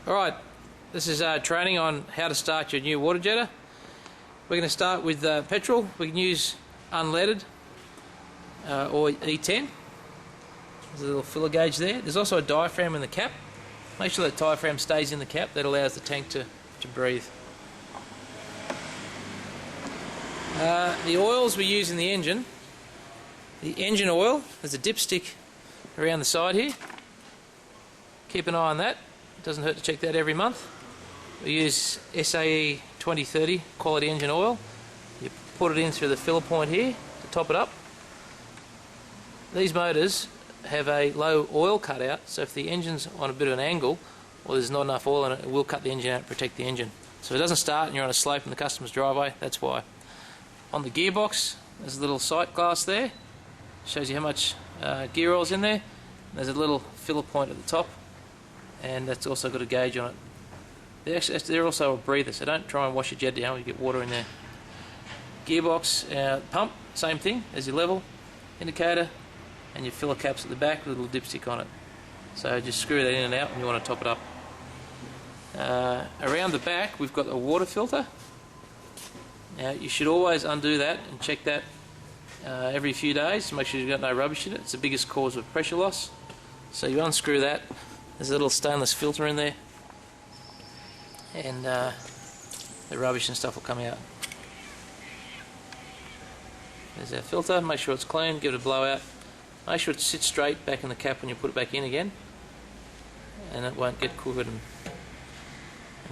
Alright, this is training on how to start your new water jetter. We're going to start with petrol. We can use unleaded or E10. There's a little filler gauge there. There's also a diaphragm in the cap. Make sure that diaphragm stays in the cap. That allows the tank to breathe. The oils we use in the engine oil, there's a dipstick around the side here. Keep an eye on that. It doesn't hurt to check that every month. We use SAE 2030 quality engine oil. You put it in through the filler point here to top it up. These motors have a low oil cutout, so if the engine's on a bit of an angle or there's not enough oil in it, it will cut the engine out and protect the engine. So if it doesn't start and you're on a slope in the customer's driveway, that's why. On the gearbox, there's a little sight glass there. Shows you how much gear oil's in there. There's a little filler point at the top, and that's also got a gauge on it. They're also a breather, so don't try and wash your jet down when you get water in there. Gearbox, pump, same thing as your level indicator, and your filler caps at the back with a little dipstick on it. So just screw that in and out when you want to top it up. Around the back we've got a water filter. Now you should always undo that and check that every few days to make sure you've got no rubbish in it. It's the biggest cause of pressure loss. So you unscrew that. There's a little stainless filter in there, and the rubbish and stuff will come out. There's our filter. Make sure it's clean, give it a blowout. Make sure it sits straight back in the cap when you put it back in again, and it won't get crooked and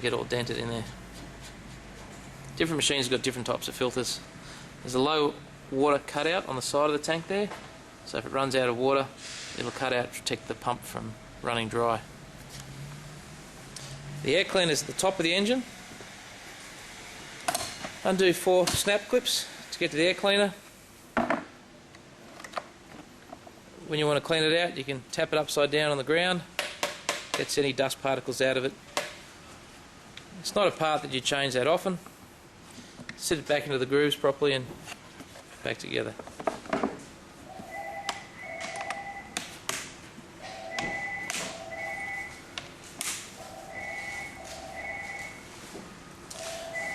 get all dented in there. Different machines have got different types of filters. There's a low water cutout on the side of the tank there, so if it runs out of water it'll cut out to protect the pump from running dry. The air cleaner is at the top of the engine. Undo 4 snap clips to get to the air cleaner. When you want to clean it out, you can tap it upside down on the ground. Gets any dust particles out of it. It's not a part that you change that often. Sit it back into the grooves properly and back together.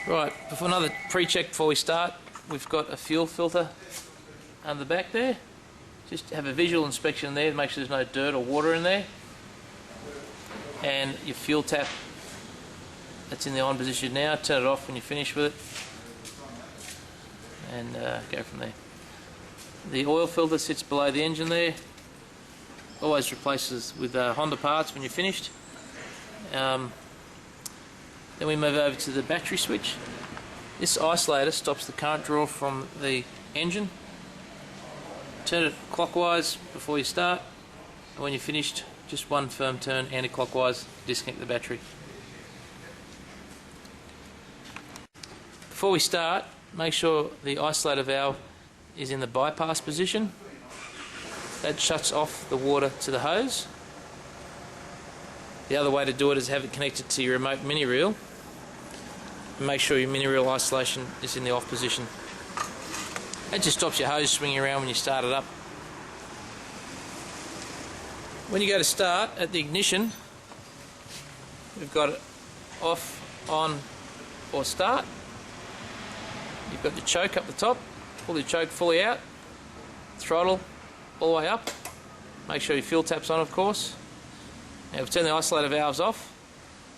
Right, before another pre-check before we start, we've got a fuel filter under the back there. Just have a visual inspection there to make sure there's no dirt or water in there. And your fuel tap, that's in the on position now. Turn it off when you finish with it, and go from there. The oil filter sits below the engine there. Always replaces with Honda parts when you're finished. Then we move over to the battery switch. This isolator stops the current draw from the engine. Turn it clockwise before you start, and when you're finished, just one firm turn anti-clockwise, disconnect the battery. Before we start, make sure the isolator valve is in the bypass position. That shuts off the water to the hose. The other way to do it is have it connected to your remote mini reel. And make sure your mini reel isolation is in the off position. That just stops your hose swinging around when you start it up. When you go to start, at the ignition, we've got it off, on, or start. You've got the choke up the top. Pull your choke fully out. Throttle all the way up. Make sure your fuel tap's on, of course. Now we've turned the isolator valves off,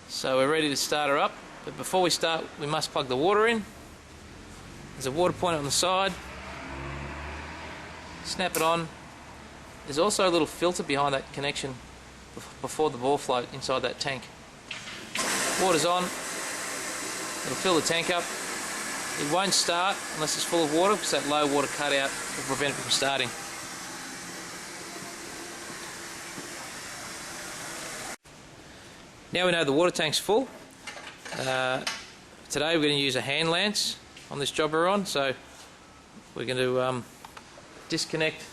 so we're ready to start her up. But before we start, we must plug the water in. There's a water point on the side. Snap it on. There's also a little filter behind that connection before the ball float inside that tank. Water's on. It'll fill the tank up. It won't start unless it's full of water, because that low water cutout will prevent it from starting. Now we know the water tank's full. Today we're going to use a hand lance on this job we're on, so we're going to disconnect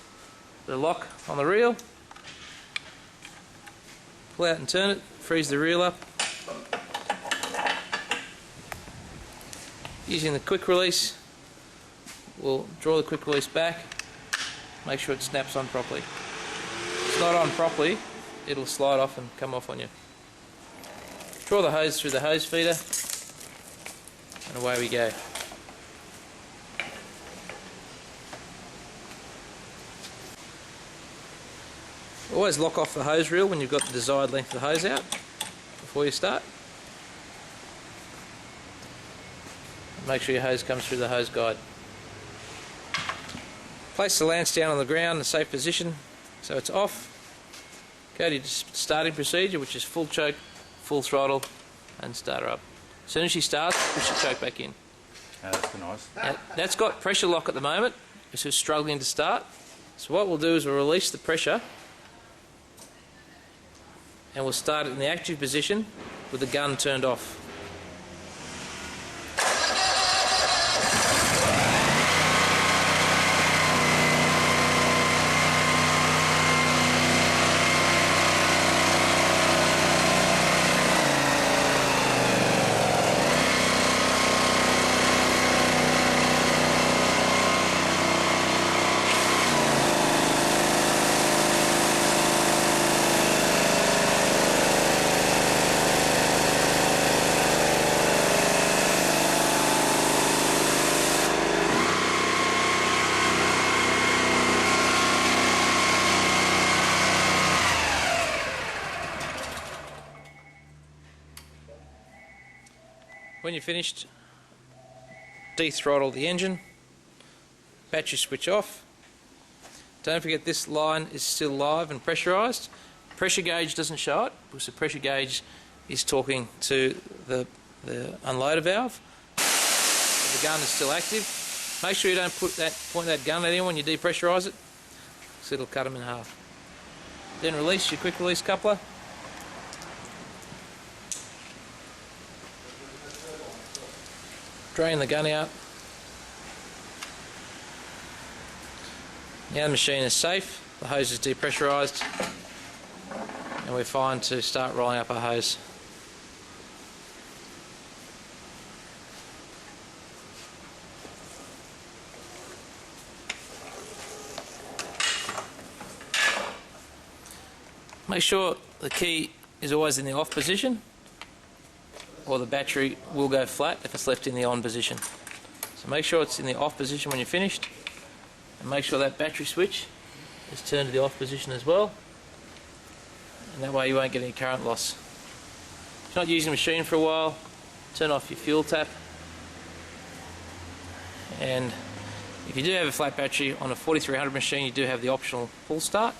the lock on the reel, pull out and turn it, freeze the reel up. Using the quick release, we'll draw the quick release back, make sure it snaps on properly. If it's not on properly, it'll slide off and come off on you. Draw the hose through the hose feeder, and away we go. Always lock off the hose reel when you've got the desired length of the hose out before you start. Make sure your hose comes through the hose guide. Place the lance down on the ground in a safe position so it's off. Go to your starting procedure, which is full choke, full throttle, and start her up. As soon as she starts, push the choke back in. That's nice. Now, that's got pressure lock at the moment. It's just struggling to start. So what we'll do is we'll release the pressure and we'll start it in the active position with the gun turned off. When you're finished, dethrottle the engine, battery switch off. Don't forget this line is still live and pressurised. Pressure gauge doesn't show it because the pressure gauge is talking to the unloader valve. The gun is still active. Make sure you don't point that gun at anyone when you depressurise it, because it'll cut them in half. Then release your quick release coupler. Drain the gun out. Now the machine is safe, the hose is depressurised, and we're fine to start rolling up our hose. Make sure the key is always in the off position, or the battery will go flat if it's left in the on position. So make sure it's in the off position when you're finished, and make sure that battery switch is turned to the off position as well, and that way you won't get any current loss. If you're not using the machine for a while, turn off your fuel tap, and if you do have a flat battery on a 4300 machine, you do have the optional pull start.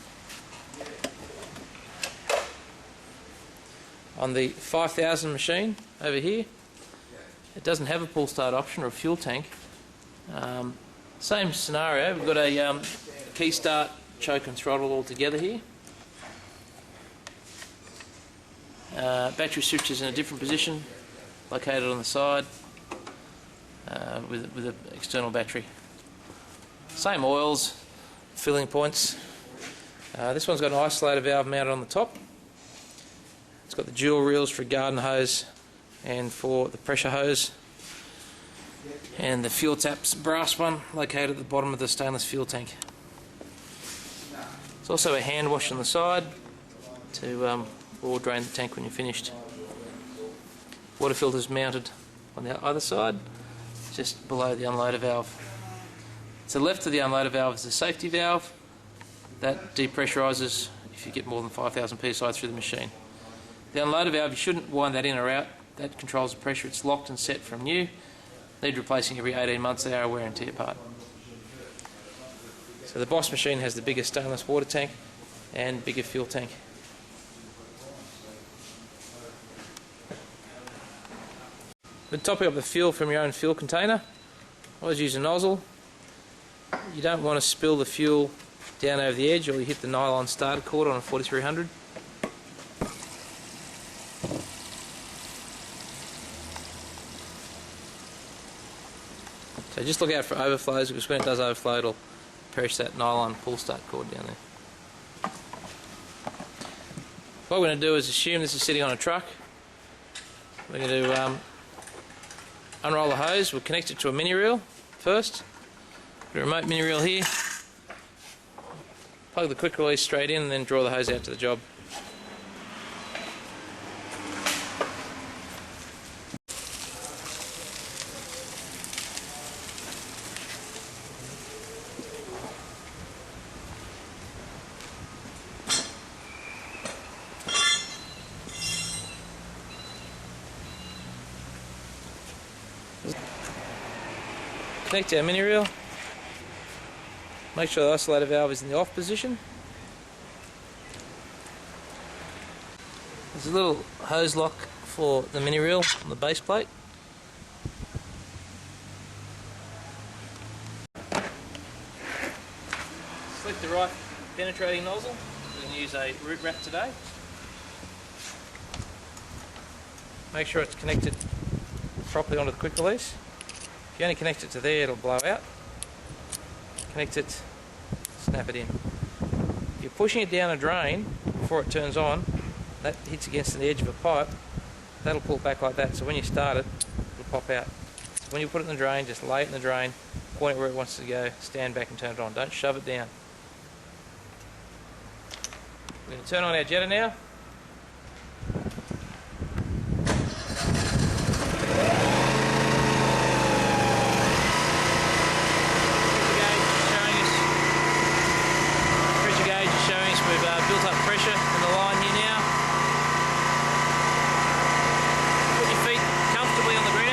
On the 5000 machine over here, it doesn't have a pull start option or a fuel tank. Same scenario, we've got a key start, choke and throttle all together here. Battery switch is in a different position, located on the side with an external battery. Same oils, filling points. This one's got an isolator valve mounted on the top. It's got the dual reels for a garden hose and for the pressure hose, and the fuel tap's brass one located at the bottom of the stainless fuel tank. There's also a hand wash on the side to or drain the tank when you're finished. Water filter's mounted on the other side, just below the unloader valve. To the left of the unloader valve is the safety valve that depressurises if you get more than 5000 psi through the machine. The unloader valve, you shouldn't wind that in or out. That controls the pressure. It's locked and set from new. Need replacing every 18 months. They are a wear and tear part. So the Boss machine has the bigger stainless water tank and bigger fuel tank. When topping up the fuel from your own fuel container, always use a nozzle. You don't want to spill the fuel down over the edge, or you hit the nylon starter cord on a 4300. So just look out for overflows, because when it does overflow, it'll perish that nylon pull start cord down there. What we're going to do is assume this is sitting on a truck. We're going to unroll the hose. We'll connect it to a mini reel first. Got a remote mini reel here. Plug the quick release straight in and then draw the hose out to the job. Connect our mini reel. Make sure the isolator valve is in the off position. There's a little hose lock for the mini reel on the base plate. Select the right penetrating nozzle. We're going to use a root wrap today. Make sure it's connected properly onto the quick release. If you only connect it to there, it'll blow out. Connect it, snap it in. If you're pushing it down a drain before it turns on, that hits against the edge of a pipe, that'll pull back like that, so when you start it, it'll pop out. So when you put it in the drain, just lay it in the drain, point it where it wants to go, stand back and turn it on. Don't shove it down. We're going to turn on our jetter now. Built up pressure in the line here now. Put your feet comfortably on the ground.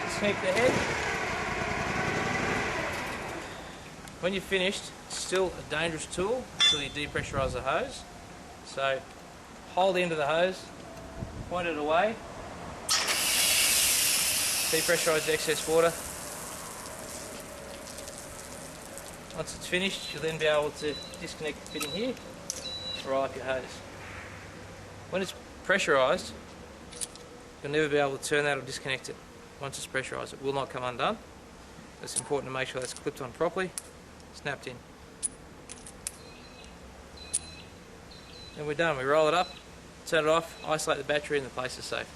Disconnect the head. When you're finished, it's still a dangerous tool until you depressurize the hose. So hold the end of the hose, point it away, depressurize the excess water. Once it's finished, you'll then be able to disconnect the fitting here, roll up your hose. When it's pressurized, you'll never be able to turn that or disconnect it. Once it's pressurized, it will not come undone. It's important to make sure that's clipped on properly, snapped in. Then we're done. We roll it up, turn it off, isolate the battery, and the place is safe.